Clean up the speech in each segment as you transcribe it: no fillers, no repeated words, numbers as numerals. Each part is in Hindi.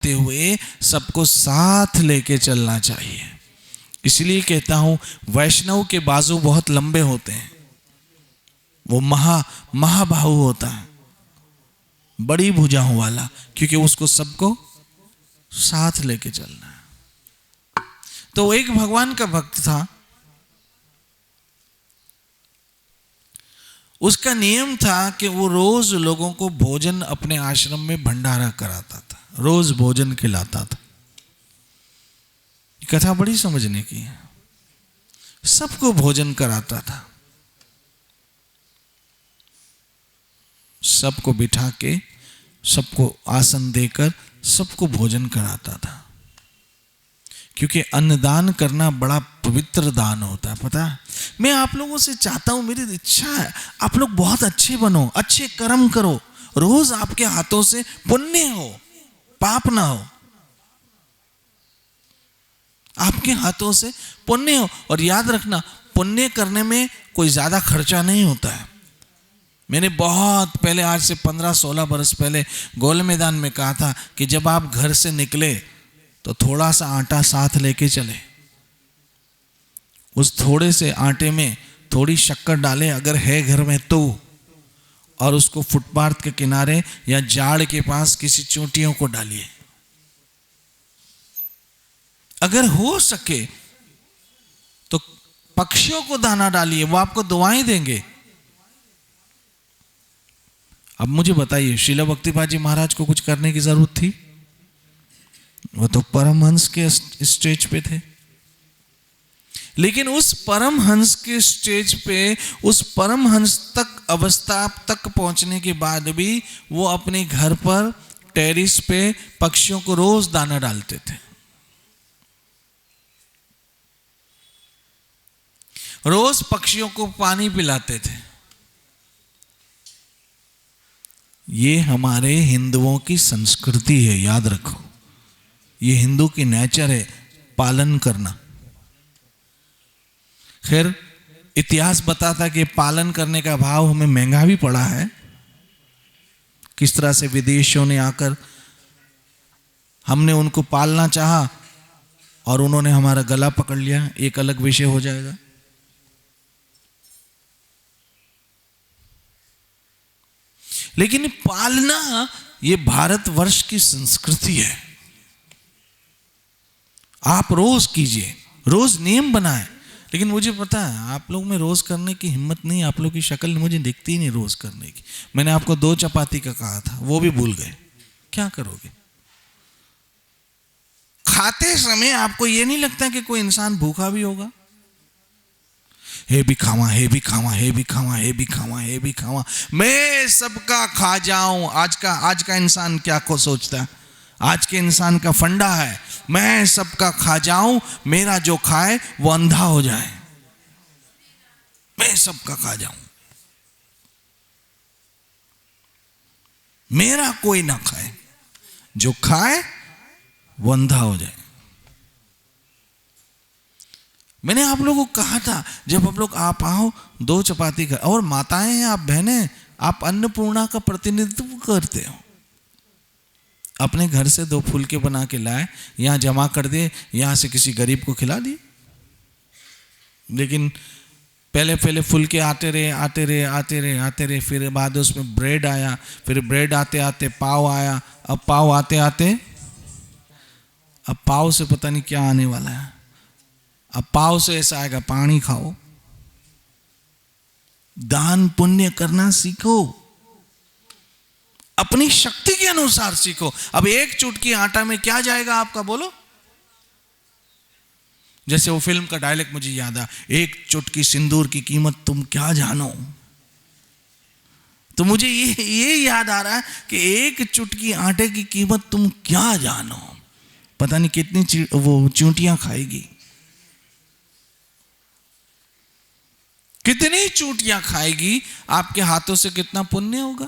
देते हुए सबको साथ लेके चलना चाहिए। इसलिए कहता हूं वैष्णव के बाजू बहुत लंबे होते हैं, वो महाबाहु होता है, बड़ी भुजाओं वाला, क्योंकि उसको सबको साथ लेके चलना है। तो एक भगवान का भक्त था, उसका नियम था कि वो रोज लोगों को भोजन अपने आश्रम में भंडारा कराता था, रोज भोजन खिलाता था। कथा बड़ी समझने की है। सबको भोजन कराता था, सबको बिठा के, सबको आसन देकर सबको भोजन कराता था, क्योंकि अन्नदान करना बड़ा पवित्र दान होता है। पता है, मैं आप लोगों से चाहता हूं, मेरी इच्छा है आप लोग बहुत अच्छे बनो, अच्छे कर्म करो, रोज आपके हाथों से पुण्य हो, पाप ना हो, आपके हाथों से पुण्य हो। और याद रखना, पुण्य करने में कोई ज्यादा खर्चा नहीं होता है। मैंने बहुत पहले, आज से 15-16 बरस पहले गोल मैदान में कहा था कि जब आप घर से निकले तो थोड़ा सा आटा साथ लेके चले, उस थोड़े से आटे में थोड़ी शक्कर डालें अगर है घर में तो, और उसको फुटपाथ के किनारे या जाड़ के पास किसी चोटियों को डालिए। अगर हो सके तो पक्षियों को दाना डालिए, वो आपको दुआएं देंगे। अब मुझे बताइए, श्रील भक्तिपाद जी महाराज को कुछ करने की जरूरत थी? वो तो परमहंस के स्टेज पे थे। लेकिन उस परमहंस के स्टेज पे, उस परमहंस तक अवस्था तक पहुंचने के बाद भी वो अपने घर पर टेरिस पे पक्षियों को रोज दाना डालते थे, रोज पक्षियों को पानी पिलाते थे। ये हमारे हिंदुओं की संस्कृति है, याद रखो। ये हिंदू की नेचर है, पालन करना। खैर, इतिहास बताता कि पालन करने का भाव हमें महंगा भी पड़ा है। किस तरह से विदेशियों ने आकर, हमने उनको पालना चाहा और उन्होंने हमारा गला पकड़ लिया, एक अलग विषय हो जाएगा। लेकिन पालना ये भारतवर्ष की संस्कृति है। आप रोज कीजिए, रोज नियम बनाएं। लेकिन मुझे पता है आप लोग में रोज करने की हिम्मत नहीं, आप लोग की शक्ल मुझे दिखती ही नहीं रोज करने की। मैंने आपको 2 चपाती का कहा था, वो भी भूल गए। क्या करोगे? खाते समय आपको ये नहीं लगता कि कोई इंसान भूखा भी होगा? हे भी खावा, हे भी खावा, हे भी खावा, हे भी खावा, हे भी खावा, मैं सबका खा जाऊं। आज का इंसान क्या को सोचता है? आज के इंसान का फंडा है, मैं सबका खा जाऊं, मेरा जो खाए वो अंधा हो जाए। मैं सबका खा जाऊं, मेरा कोई ना खाए, जो खाए वो अंधा हो जाए। मैंने आप लोगों को कहा था, जब आप आओ 2 चपाती का, और माताएं हैं आप, बहनें, आप अन्नपूर्णा का प्रतिनिधित्व करते हो। अपने घर से 2 फुलके बना के लाए, यहां जमा कर दिए, यहां से किसी गरीब को खिला दिए। लेकिन पहले फुलके आते रहे, फिर बाद उसमें ब्रेड आया, फिर ब्रेड आते आते पाव आया, अब पाव आते आते, अब पाव से पता नहीं क्या आने वाला है। अब पाव से ऐसा आएगा, पानी खाओ। दान पुण्य करना सीखो, अपनी शक्ति के अनुसार सीखो। अब 1 चुटकी आटा में क्या जाएगा आपका, बोलो? जैसे वो फिल्म का डायलॉग मुझे याद आ, 1 चुटकी सिंदूर की कीमत तुम क्या जानो। तो मुझे ये याद आ रहा है कि 1 चुटकी आटे की कीमत तुम क्या जानो, पता नहीं कितनी वो चूंटियां खाएगी, कितनी चूंटियां खाएगी, आपके हाथों से कितना पुण्य होगा।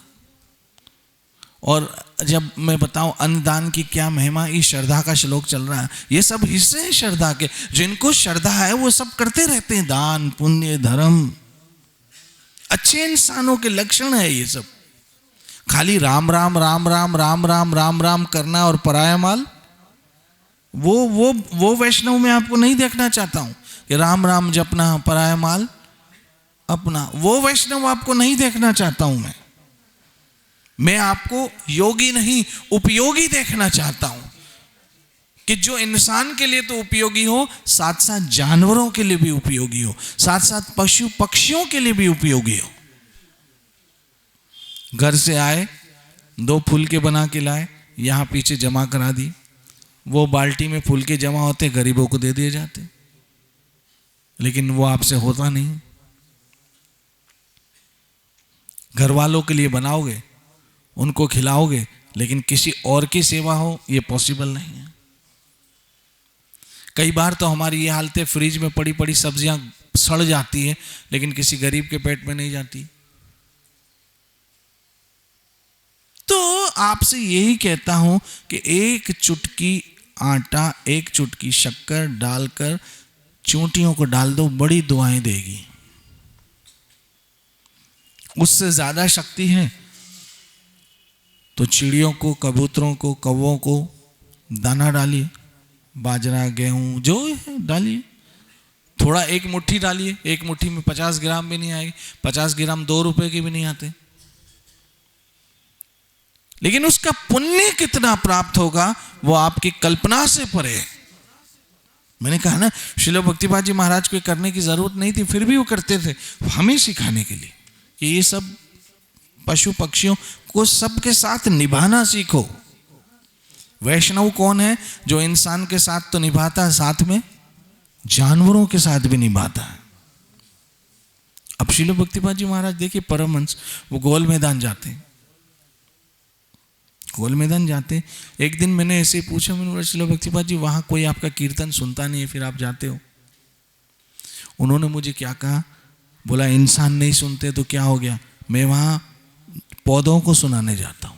और जब मैं बताऊं अन्नदान की क्या महिमा, ये श्रद्धा का श्लोक चल रहा है, ये सब हिस्से हैं श्रद्धा के। जिनको श्रद्धा है वो सब करते रहते हैं, दान पुण्य धर्म, अच्छे इंसानों के लक्षण है ये सब। खाली राम राम राम राम राम राम राम राम करना और पराया माल, वो वैष्णव मैं आपको नहीं देखना चाहता हूं कि राम राम जपना पराया माल अपना। वो वैष्णव आपको नहीं देखना चाहता हूं मैं आपको योगी नहीं उपयोगी देखना चाहता हूं, कि जो इंसान के लिए तो उपयोगी हो, साथ साथ जानवरों के लिए भी उपयोगी हो, साथ साथ पशु पक्षियों के लिए भी उपयोगी हो। घर से आए, 2 फूल के बना के लाए, यहां पीछे जमा करा दी, वो बाल्टी में फूल के जमा होते, गरीबों को दे दिए जाते, लेकिन वो आपसे होता नहीं। घर वालों के लिए बनाओगे, उनको खिलाओगे, लेकिन किसी और की सेवा हो, ये पॉसिबल नहीं है। कई बार तो हमारी ये हालत है, फ्रिज में पड़ी पड़ी सब्जियां सड़ जाती है, लेकिन किसी गरीब के पेट में नहीं जाती। तो आपसे यही कहता हूं कि एक चुटकी आटा, एक चुटकी शक्कर डालकर चूंटियों को डाल दो, बड़ी दुआएं देगी। उससे ज्यादा शक्ति है तो चिड़ियों को, कबूतरों को, कौवों को दाना डालिए, बाजरा गेहूं जो है डालिए, थोड़ा, एक मुट्ठी डालिए, एक मुट्ठी में 50 ग्राम भी नहीं आएगी, 50 ग्राम 2 रुपए के भी नहीं आते, लेकिन उसका पुण्य कितना प्राप्त होगा वो आपकी कल्पना से परे है। मैंने कहा ना, श्रील भक्तिपाद जी महाराज को करने की जरूरत नहीं थी, फिर भी वो करते थे हमें सिखाने के लिए कि ये सब पशु पक्षियों को सबके साथ निभाना सीखो। वैष्णव कौन है? जो इंसान के साथ तो निभाता है, साथ में जानवरों के साथ भी निभाता है। अब श्रील भक्तिपाद जी महाराज देखिए, परमहंस वो गोल मैदान जाते, गोल मैदान जाते। एक दिन मैंने ऐसे पूछा, मैंने बोला श्रील भक्तिपाद जी वहां कोई आपका कीर्तन सुनता नहीं है, फिर आप जाते हो? उन्होंने मुझे क्या कहा, बोला इंसान नहीं सुनते तो क्या हो गया, मैं वहां पौधों को सुनाने जाता हूं,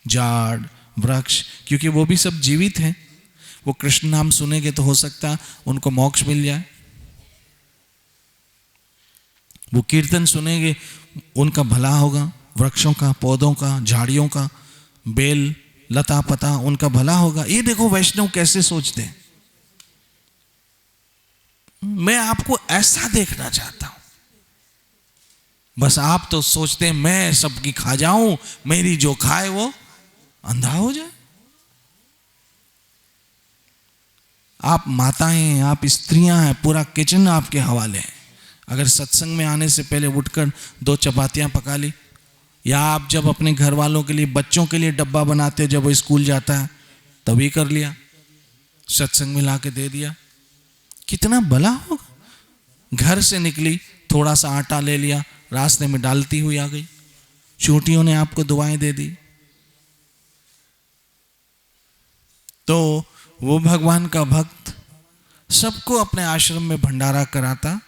झाड़ वृक्ष, क्योंकि वो भी सब जीवित हैं, वो कृष्ण नाम सुनेंगे तो हो सकता उनको मोक्ष मिल जाए, वो कीर्तन सुनेंगे उनका भला होगा, वृक्षों का, पौधों का, झाड़ियों का, बेल लता पता उनका भला होगा। ये देखो वैष्णव कैसे सोचते हैं। मैं आपको ऐसा देखना चाहता हूं, बस आप तो सोचते हैं मैं सबकी खा जाऊं, मेरी जो खाए वो अंधा हो जाए। आप माताएं, आप स्त्रियां हैं, पूरा किचन आपके हवाले है। अगर सत्संग में आने से पहले उठकर 2 चपातियां पका ली, या आप जब अपने घर वालों के लिए, बच्चों के लिए डब्बा बनाते हो जब वो स्कूल जाता है तभी कर लिया, सत्संग में ला के दे दिया, कितना भला होगा। घर से निकली, थोड़ा सा आटा ले लिया, रास्ते में डालती हुई आ गई, चोटियों ने आपको दुआएं दे दी। तो वो भगवान का भक्त सबको अपने आश्रम में भंडारा कराता,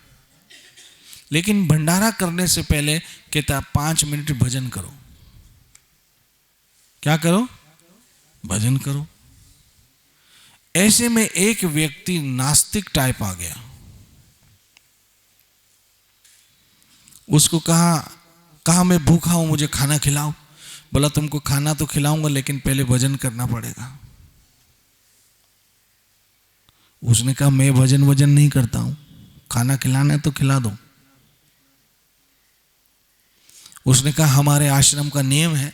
लेकिन भंडारा करने से पहले कहता 5 मिनट भजन करो। क्या करो? भजन करो। ऐसे में एक व्यक्ति नास्तिक टाइप आ गया, उसको कहा मैं भूखा हूं, मुझे खाना खिलाओ। बोला तुमको खाना तो खिलाऊंगा, लेकिन पहले भजन करना पड़ेगा। उसने कहा मैं भजन नहीं करता हूं, खाना खिलाना है तो खिला दो। उसने कहा हमारे आश्रम का नियम है,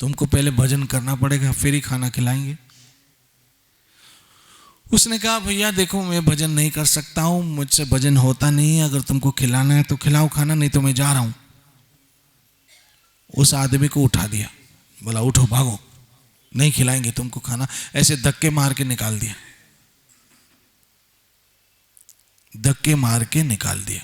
तुमको पहले भजन करना पड़ेगा फिर ही खाना खिलाएंगे। उसने कहा भैया देखो मैं भजन नहीं कर सकता हूं, मुझसे भजन होता नहीं है, अगर तुमको खिलाना है तो खिलाओ खाना, नहीं तो मैं जा रहा हूं। उस आदमी को उठा दिया, बोला उठो भागो, नहीं खिलाएंगे तुमको खाना। ऐसे धक्के मार के निकाल दिया, धक्के मार के निकाल दिया।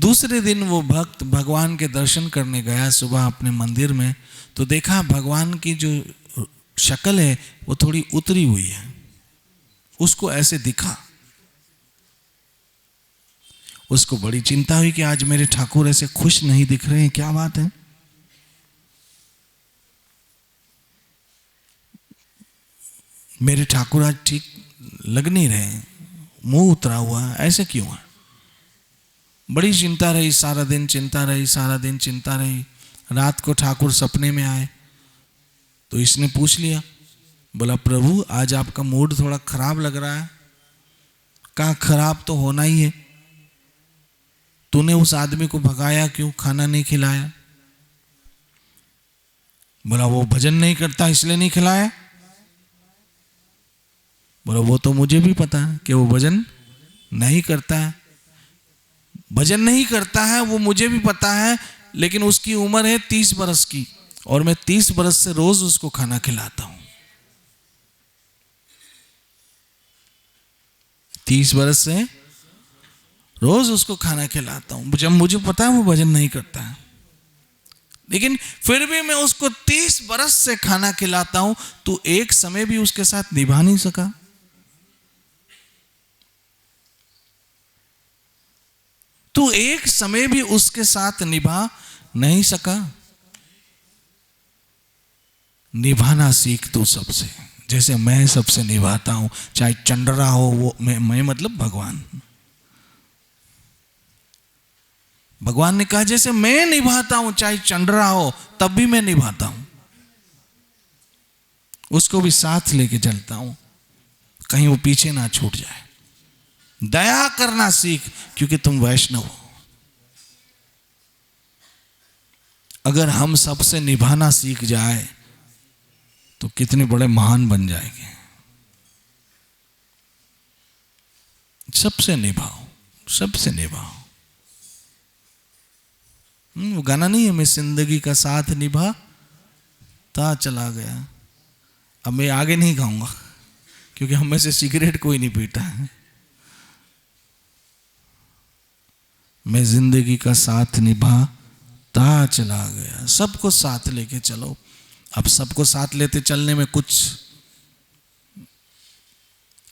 दूसरे दिन वो भक्त भगवान के दर्शन करने गया सुबह अपने मंदिर में, तो देखा भगवान की जो शक्ल है वो थोड़ी उतरी हुई है। उसको ऐसे दिखा, उसको बड़ी चिंता हुई कि आज मेरे ठाकुर ऐसे खुश नहीं दिख रहे हैं, क्या बात है। मेरे ठाकुर आज ठीक लग नहीं रहे हैं, मुंह उतरा हुआ है, ऐसे क्यों है? बड़ी चिंता रही, सारा दिन चिंता रही, सारा दिन चिंता रही। रात को ठाकुर सपने में आए तो इसने पूछ लिया, बोला प्रभु आज आपका मूड थोड़ा खराब लग रहा है। कहा खराब तो होना ही है, तूने उस आदमी को भगाया क्यों, खाना नहीं खिलाया? बोला वो भजन नहीं करता इसलिए नहीं खिलाया। बोला वो तो मुझे भी पता है कि वो भजन नहीं करता है, भजन नहीं करता है वो मुझे भी पता है, लेकिन उसकी उम्र है 30 बरस की और मैं 30 बरस से रोज उसको खाना खिलाता हूं। 30 बरस से रोज उसको खाना खिलाता हूं, जब मुझे पता है वो भजन नहीं करता है, लेकिन फिर भी मैं उसको 30 बरस से खाना खिलाता हूं। तू एक समय भी उसके साथ निभा नहीं सका? तू एक समय भी उसके साथ निभा नहीं सका? निभाना सीख तू सबसे, जैसे मैं सबसे निभाता हूं, चाहे चंडरा हो वो, मैं मतलब भगवान। भगवान ने कहा जैसे मैं निभाता हूं चाहे चंडरा हो तब भी मैं निभाता हूं, उसको भी साथ लेके चलता हूं, कहीं वो पीछे ना छूट जाए। दया करना सीख, क्योंकि तुम वैष्णव हो। अगर हम सबसे निभाना सीख जाए तो कितने बड़े महान बन जाएंगे। सबसे निभाओ, सबसे निभाओ। वो गाना नहीं है, मैं जिंदगी का साथ निभाता चला गया। अब मैं आगे नहीं गाऊंगा क्योंकि हम में से सिगरेट कोई नहीं पीता है। मैं जिंदगी का साथ निभाता चला गया। सबको साथ लेके चलो। अब सबको साथ लेते चलने में कुछ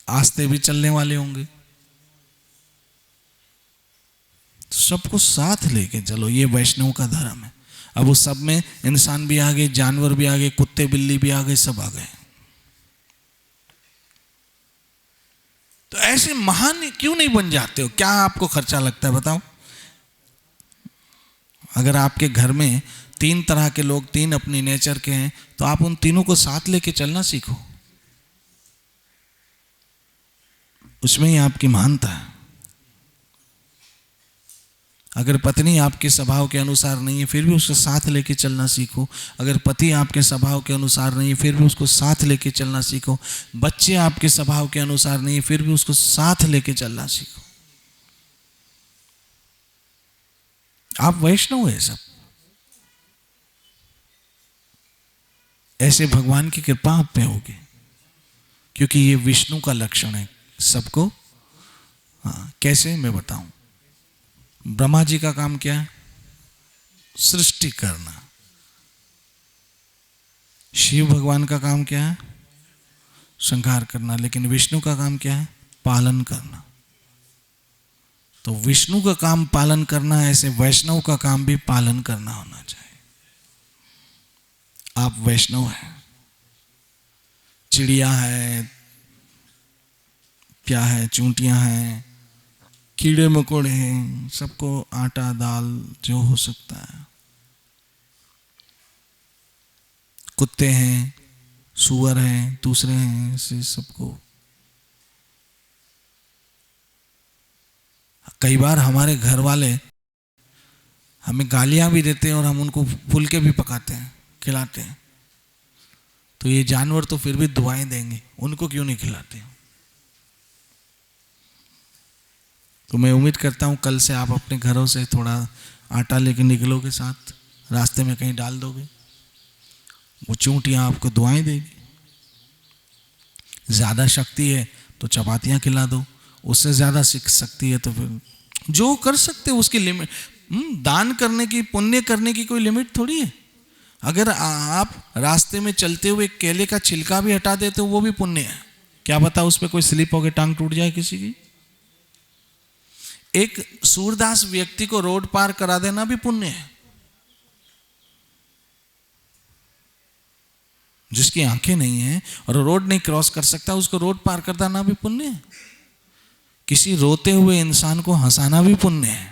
आस्ते भी चलने वाले होंगे, सबको साथ लेके चलो, ये वैष्णव का धर्म है। अब उस सब में इंसान भी आ गए, जानवर भी आ गए, कुत्ते बिल्ली भी आ गए, सब आ गए। तो ऐसे महान क्यों नहीं बन जाते हो? क्या आपको खर्चा लगता है बताओ? अगर आपके घर में 3 तरह के लोग, 3 अपनी नेचर के हैं, तो आप उन तीनों को साथ लेके चलना सीखो, उसमें ही आपकी महानता है। अगर पत्नी आपके स्वभाव के अनुसार नहीं है फिर भी उसको साथ लेके चलना सीखो। अगर पति आपके स्वभाव के अनुसार नहीं है फिर भी उसको साथ लेके चलना सीखो। बच्चे आपके स्वभाव के अनुसार नहीं है फिर भी उसको साथ लेके चलना सीखो। आप वैष्णव है सब। ऐसे भगवान की कृपा आप पे होगी, क्योंकि ये विष्णु का लक्षण है सबको। हाँ, कैसे मैं बताऊं। ब्रह्मा जी का काम क्या है? सृष्टि करना। शिव भगवान का काम क्या है? संहार करना। लेकिन विष्णु का काम क्या है? पालन करना। तो विष्णु का काम पालन करना है, ऐसे वैष्णव का काम भी पालन करना होना चाहिए। आप वैष्णव हैं। चिड़िया है, क्या है, चूंटियां हैं, कीड़े मकोड़े हैं, सबको आटा दाल जो हो सकता है, कुत्ते हैं, सुअर हैं, दूसरे हैं, ऐसे सबको। कई बार हमारे घर वाले हमें गालियां भी देते हैं और हम उनको फुलके भी पकाते हैं, खिलाते हैं। तो ये जानवर तो फिर भी दुआएं देंगे, उनको क्यों नहीं खिलाते? तो मैं उम्मीद करता हूं कल से आप अपने घरों से थोड़ा आटा लेके निकलोगे, साथ रास्ते में कहीं डाल दोगे, वो चूंटियां आपको दुआएं देगी। ज़्यादा शक्ति है तो चपातियां खिला दो, उससे ज़्यादा सीख सकती है तो फिर जो कर सकते हो उसकी लिमिट। दान करने की, पुण्य करने की कोई लिमिट थोड़ी है। अगर आप रास्ते में चलते हुए केले का छिलका भी हटा देते हो वो भी पुण्य है। क्या पता उस पर कोई स्लिप होकर टांग टूट जाए किसी की। एक सूरदास व्यक्ति को रोड पार करा देना भी पुण्य है। जिसकी आंखें नहीं है और रोड नहीं क्रॉस कर सकता, उसको रोड पार कर देना भी पुण्य है। किसी रोते हुए इंसान को हंसाना भी पुण्य है,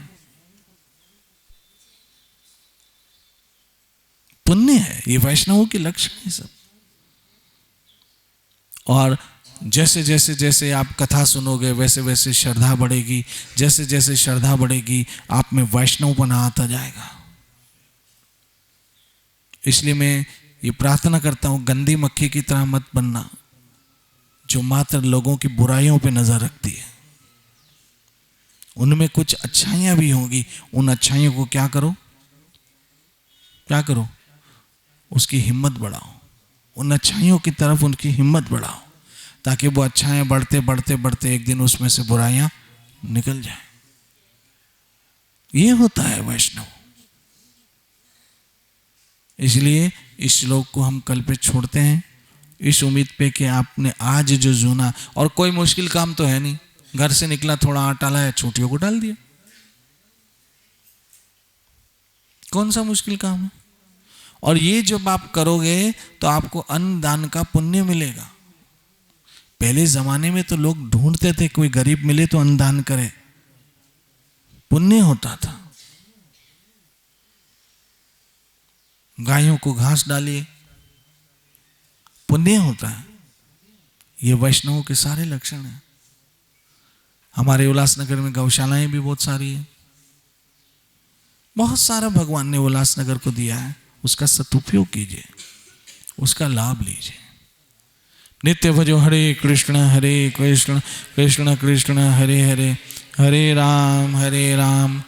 पुण्य है। ये वैष्णवों के लक्षण है सब। और जैसे जैसे जैसे आप कथा सुनोगे वैसे वैसे श्रद्धा बढ़ेगी, जैसे जैसे श्रद्धा बढ़ेगी आप में वैष्णवपना आता जाएगा। इसलिए मैं ये प्रार्थना करता हूं, गंदी मक्खी की तरह मत बनना जो मात्र लोगों की बुराइयों पे नजर रखती है। उनमें कुछ अच्छाइयां भी होंगी, उन अच्छाइयों को क्या करो, क्या करो, उसकी हिम्मत बढ़ाओ, उन अच्छाइयों की तरफ उनकी हिम्मत बढ़ाओ, ताकि वो अच्छाइयां बढ़ते बढ़ते बढ़ते एक दिन उसमें से बुराइयां निकल जाए। ये होता है वैष्णव। इसलिए इस श्लोक को हम कल पे छोड़ते हैं, इस उम्मीद पे कि आपने आज जो सुना, और कोई मुश्किल काम तो है नहीं, घर से निकला थोड़ा आटा लाया, चोटियों को डाल दिया, कौन सा मुश्किल काम है। और ये जब आप करोगे तो आपको अन्न दान का पुण्य मिलेगा। पहले जमाने में तो लोग ढूंढते थे कोई गरीब मिले तो अन्न दान करे, पुण्य होता था। गायों को घास डालिए, पुण्य होता है। ये वैष्णवों के सारे लक्षण हैं। हमारे उल्लासनगर में गौशालाएं भी बहुत सारी हैं। बहुत सारा भगवान ने उल्लासनगर को दिया है, उसका सदुपयोग कीजिए, उसका लाभ लीजिए। नित्य भजो हरे कृष्ण कृष्ण कृष्ण हरे हरे, हरे राम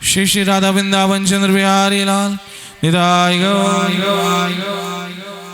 श्री श्री राधा वृंदावन चंद्र बिहारी लाल निताय गौर।